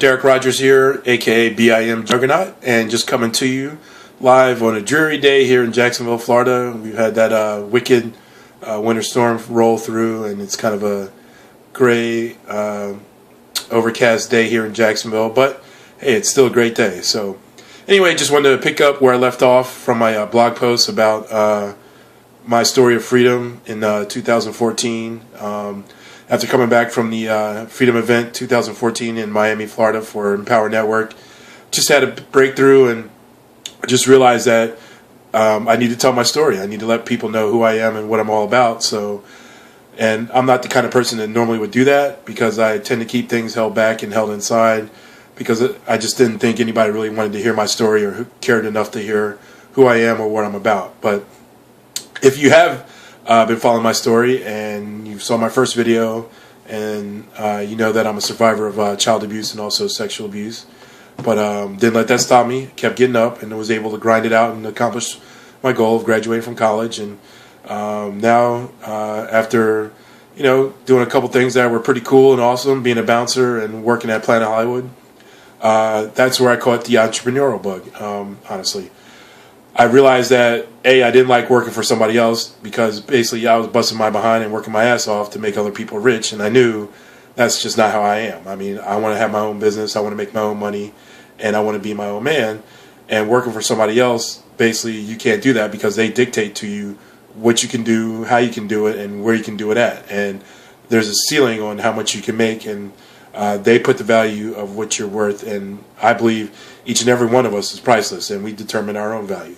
Derek Rogers here, aka BIM Juggernaut, and just coming to you live on a dreary day here in Jacksonville, Florida. We've had that wicked winter storm roll through, and it's kind of a gray, overcast day here in Jacksonville, but hey, it's still a great day. So anyway, just wanted to pick up where I left off from my blog post about my story of freedom in 2014. After coming back from the Freedom Event 2014 in Miami, Florida for Empower Network, just had a breakthrough and just realized that I need to tell my story. I need to let people know who I am and what I'm all about. So, and I'm not the kind of person that normally would do that because I tend to keep things held back and held inside because I just didn't think anybody really wanted to hear my story or who cared enough to hear who I am or what I'm about. But if you have been following my story and you saw my first video and you know that I'm a survivor of child abuse and also sexual abuse, but didn't let that stop me. Kept getting up and was able to grind it out and accomplish my goal of graduating from college. And now after doing a couple things that were pretty cool and awesome, being a bouncer and working at Planet Hollywood, that's where I caught the entrepreneurial bug. Honestly, I realized that I didn't like working for somebody else because basically I was busting my behind and working my ass off to make other people rich, and I knew that's just not how I am. I mean, I want to have my own business, I want to make my own money, and I want to be my own man. And working for somebody else, basically you can't do that because they dictate to you what you can do, how you can do it, and where you can do it at. And there's a ceiling on how much you can make, and they put the value of what you're worth, and I believe each and every one of us is priceless, and we determine our own value.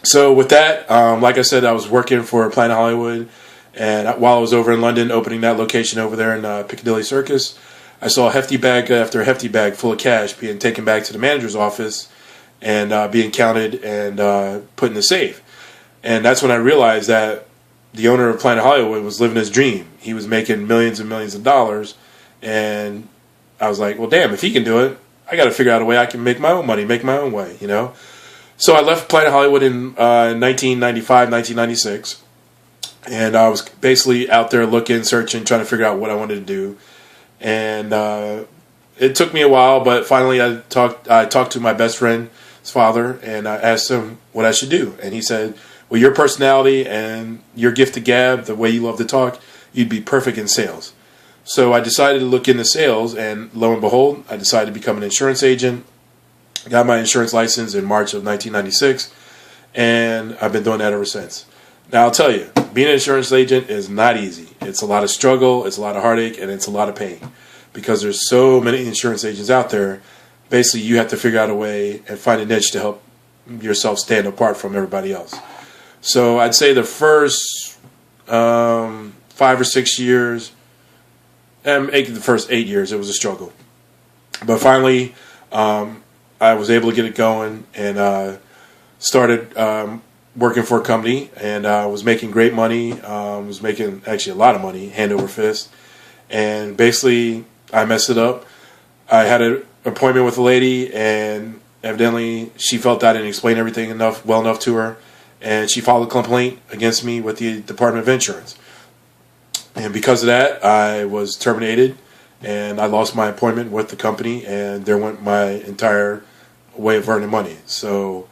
So with that, like I said, I was working for Planet Hollywood, and while I was over in London opening that location over there in Piccadilly Circus, I saw hefty bag after hefty bag full of cash being taken back to the manager's office and being counted and put in the safe. And that's when I realized that the owner of Planet Hollywood was living his dream. He was making millions and millions of dollars, and I was like, well, damn, if he can do it, I got to figure out a way I can make my own money, make my own way, So I left Planet Hollywood in 1995, 1996, and I was basically out there looking, searching, trying to figure out what I wanted to do. And it took me a while, but finally I talked to my best friend's father, and I asked him what I should do. And he said, well, your personality and your gift to gab, the way you love to talk, you'd be perfect in sales. So I decided to look into sales, and lo and behold, I decided to become an insurance agent. Got my insurance license in March of 1996, and I've been doing that ever since. Now, I'll tell you, being an insurance agent is not easy. It's a lot of struggle, it's a lot of heartache, and it's a lot of pain because there's so many insurance agents out there. Basically, you have to figure out a way and find a niche to help yourself stand apart from everybody else. So I'd say the first 5 or 6 years, and the first 8 years, it was a struggle. But finally, I was able to get it going and started working for a company, and was making great money. Was making actually a lot of money, hand over fist. And basically, I messed it up. I had an appointment with a lady, and evidently she felt I didn't explain everything well enough to her, and she filed a complaint against me with the Department of Insurance. And because of that, I was terminated, and I lost my appointment with the company, and there went my entire way of earning money. So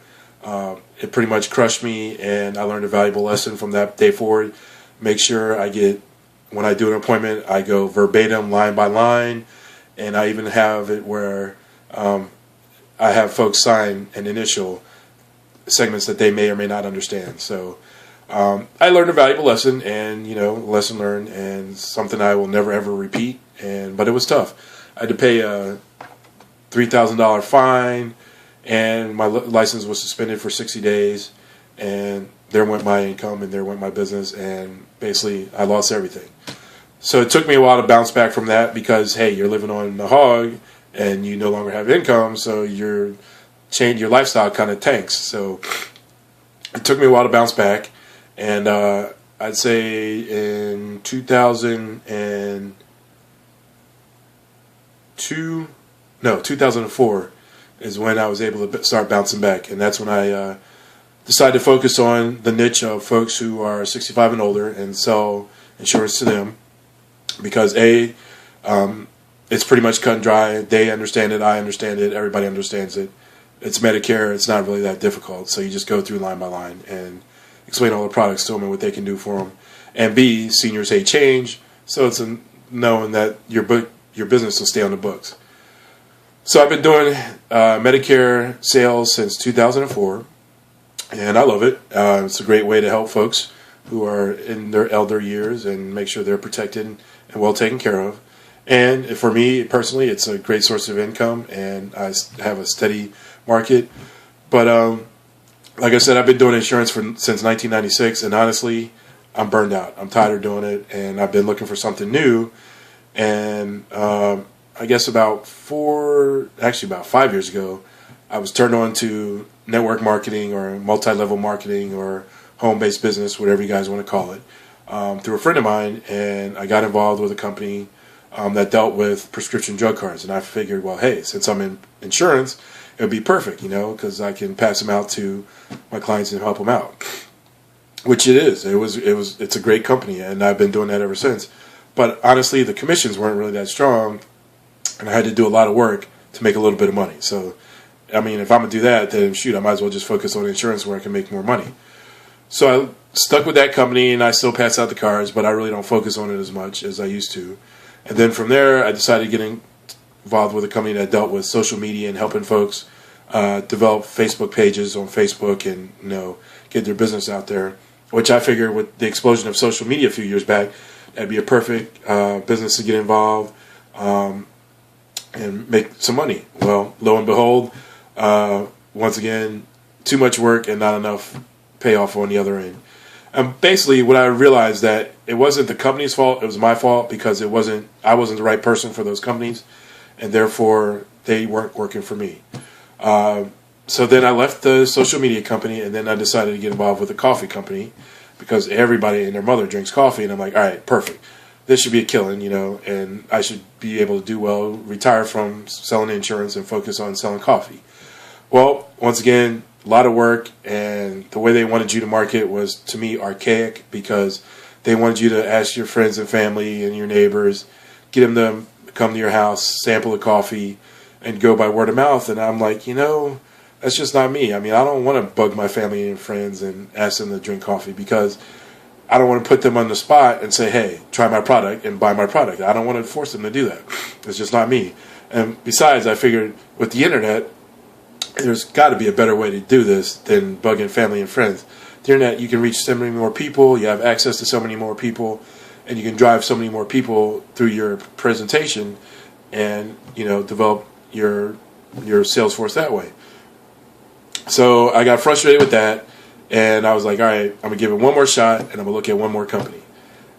it pretty much crushed me, and I learned a valuable lesson from that day forward. Make sure when I do an appointment, I go verbatim, line by line, and I even have it where I have folks sign and initial segments that they may or may not understand. So I learned a valuable lesson, and lesson learned, and something I will never ever repeat. But it was tough. I had to pay a $3,000 fine, and my license was suspended for 60 days. And there went my income, and there went my business, and basically I lost everything. So it took me a while to bounce back from that because hey, you're living on the hog, and you no longer have income, so your lifestyle kind of tanks. So it took me a while to bounce back. And I'd say in 2004 is when I was able to start bouncing back. And that's when I decided to focus on the niche of folks who are 65 and older and sell insurance to them. Because it's it's pretty much cut and dry. They understand it. I understand it. Everybody understands it. It's Medicare. It's not really that difficult. So you just go through line by line and explain all the products to them and what they can do for them. And B, seniors hate change. So it's knowing that your business will stay on the books. So I've been doing Medicare sales since 2004, and I love it. It's a great way to help folks who are in their elder years and make sure they're protected and well taken care of. And for me personally, it's a great source of income, and I have a steady market. But like I said, I've been doing insurance since 1996, and honestly, I'm burned out. I'm tired of doing it, and I've been looking for something new. And I guess about 5 years ago, I was turned on to network marketing or multi-level marketing or home-based business, whatever you guys want to call it, through a friend of mine, and I got involved with a company that dealt with prescription drug cards. And I figured, well, hey, since I'm in insurance, it would be perfect, because I can pass them out to my clients and help them out, which it is. It's a great company, and I've been doing that ever since. But honestly, the commissions weren't really that strong, and I had to do a lot of work to make a little bit of money. So, I mean, if I'm going to do that, then shoot, I might as well just focus on insurance where I can make more money. So I stuck with that company, and I still pass out the cards, but I really don't focus on it as much as I used to. And then from there, I decided to get involved with a company that dealt with social media and helping folks develop Facebook pages on Facebook and, get their business out there, which I figured with the explosion of social media a few years back, that'd be a perfect business to get involved and make some money. Well, lo and behold, once again, too much work and not enough payoff on the other end. And basically, what I realized that it wasn't the company's fault; it was my fault because I wasn't the right person for those companies, and therefore they weren't working for me. So then I left the social media company, and then I decided to get involved with a coffee company because everybody and their mother drinks coffee, and I'm like, all right, perfect. This should be a killing, and I should be able to do well, retire from selling insurance and focus on selling coffee. Well, once again, a lot of work, and the way they wanted you to market was, to me, archaic because they wanted you to ask your friends and family and your neighbors, get them to come to your house, sample the coffee, and go by word of mouth. And I'm like, that's just not me. I mean, I don't want to bug my family and friends and ask them to drink coffee because I don't want to put them on the spot and say, hey, try my product and buy my product. I don't want to force them to do that. It's just not me. And besides, I figured with the internet, there's got to be a better way to do this than bugging family and friends. The internet, you can reach so many more people, you have access to so many more people, and you can drive so many more people through your presentation and, develop your sales force that way. So I got frustrated with that, and I was like, all right, I'm going to give it one more shot, and I'm going to look at one more company.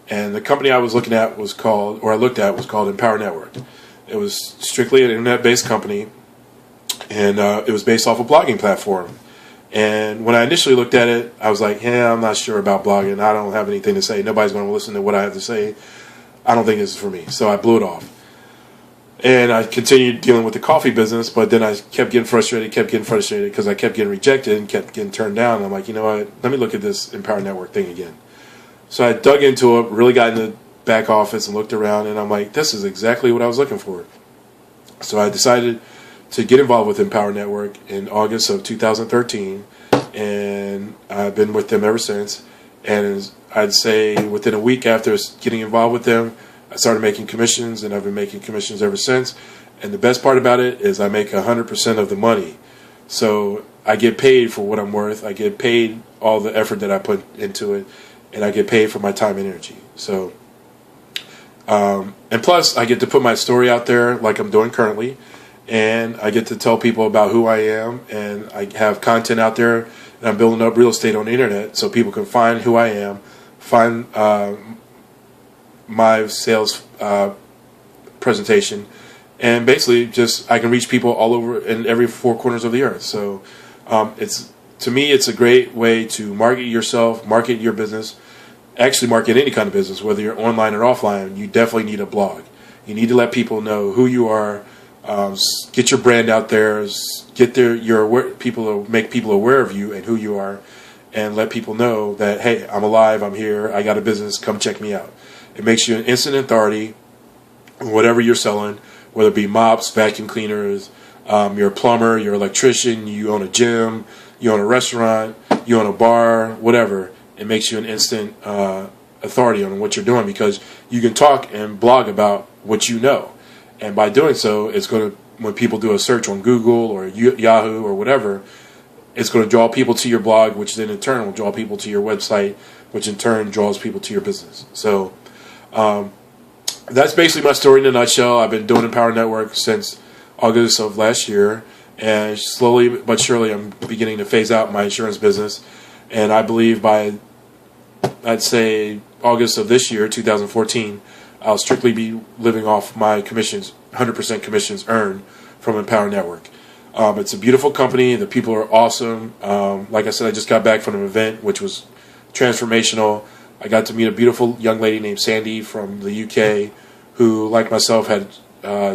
And the company I was looking at was called Empower Network. It was strictly an internet-based company, and it was based off a blogging platform. And when I initially looked at it, I was like, I'm not sure about blogging. I don't have anything to say. Nobody's going to listen to what I have to say. I don't think this is for me. So I blew it off. And I continued dealing with the coffee business, but then I kept getting frustrated because I kept getting rejected and kept getting turned down. And I'm like, you know what? Let me look at this Empower Network thing again. So I dug into it, really got in the back office and looked around, and I'm like, this is exactly what I was looking for. So I decided to get involved with Empower Network in August of 2013, and I've been with them ever since. And I'd say within a week after getting involved with them, I started making commissions, and I've been making commissions ever since. And the best part about it is I make 100% of the money. So I get paid for what I'm worth. I get paid all the effort that I put into it, and I get paid for my time and energy. So, and plus, I get to put my story out there like I'm doing currently, and I get to tell people about who I am, and I have content out there, and I'm building up real estate on the internet so people can find who I am, find my sales presentation, and basically just I can reach people all over in every four corners of the earth. So to me, it's a great way to market yourself, market your business, actually market any kind of business, whether you're online or offline. You definitely need a blog. You need to let people know who you are. Get your brand out there. Make people aware of you and who you are, and let people know that, hey, I'm alive. I'm here. I got a business. Come check me out. It makes you an instant authority on whatever you're selling, whether it be mops, vacuum cleaners, you're a plumber, you're an electrician, you own a gym, you own a restaurant, you own a bar, whatever. It makes you an instant authority on what you're doing, because you can talk and blog about what you know. And by doing so, it's going to, when people do a search on Google or Yahoo or whatever, it's going to draw people to your blog, which then in turn will draw people to your website, which in turn draws people to your business. So that's basically my story in a nutshell. I've been doing Empower Network since August of last year, and slowly but surely I'm beginning to phase out my insurance business. And I believe by, I'd say, August of this year, 2014, I'll strictly be living off my commissions, 100% commissions earned from Empower Network. It's a beautiful company. The people are awesome. Like I said, I just got back from an event which was transformational. I got to meet a beautiful young lady named Sandy from the UK who, like myself, had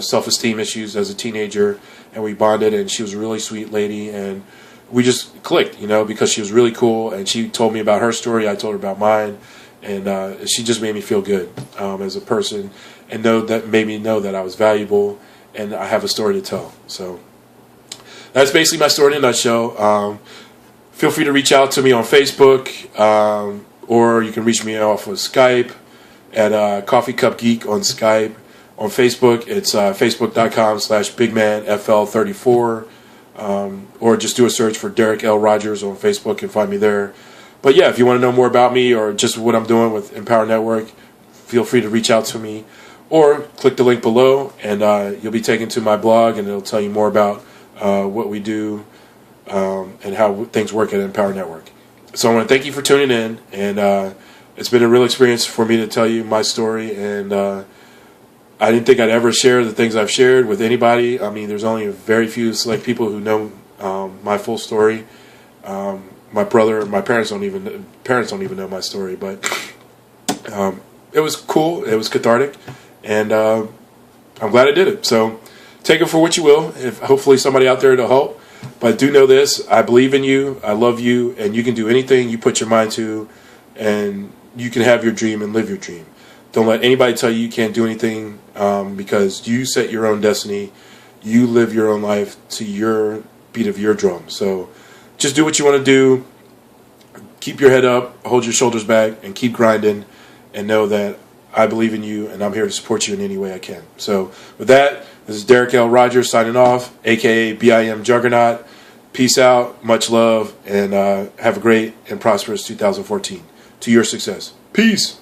self-esteem issues as a teenager, and we bonded, and she was a really sweet lady, and we just clicked, because she was really cool, and she told me about her story, I told her about mine, and she just made me feel good as a person, and made me know that I was valuable, and I have a story to tell. So that's basically my story in a nutshell. Feel free to reach out to me on Facebook, or you can reach me off of Skype at Coffee Cup Geek on Skype. On Facebook, it's facebook.com/bigmanfl34, or just do a search for Derek L. Rogers on Facebook and find me there. But yeah, if you want to know more about me or just what I'm doing with Empower Network, feel free to reach out to me, or click the link below, and you'll be taken to my blog, and it'll tell you more about what we do and how things work at Empower Network. So I want to thank you for tuning in, and it's been a real experience for me to tell you my story, and I didn't think I'd ever share the things I've shared with anybody. I mean, there's only a very few select people who know my full story. My brother, my parents don't even know my story, but it was cool. It was cathartic, and I'm glad I did it. So take it for what you will. If hopefully somebody out there to help. But do know this: I believe in you. I love you, and you can do anything you put your mind to, and you can have your dream and live your dream. Don't let anybody tell you can't do anything, because you set your own destiny. You live your own life to your beat of your drum. So just do what you want to do. Keep your head up, hold your shoulders back, and keep grinding, and know that I believe in you, and I'm here to support you in any way I can. So with that, this is Derek L. Rogers signing off, a.k.a. BIM Juggernaut. Peace out, much love, and have a great and prosperous 2014. To your success. Peace.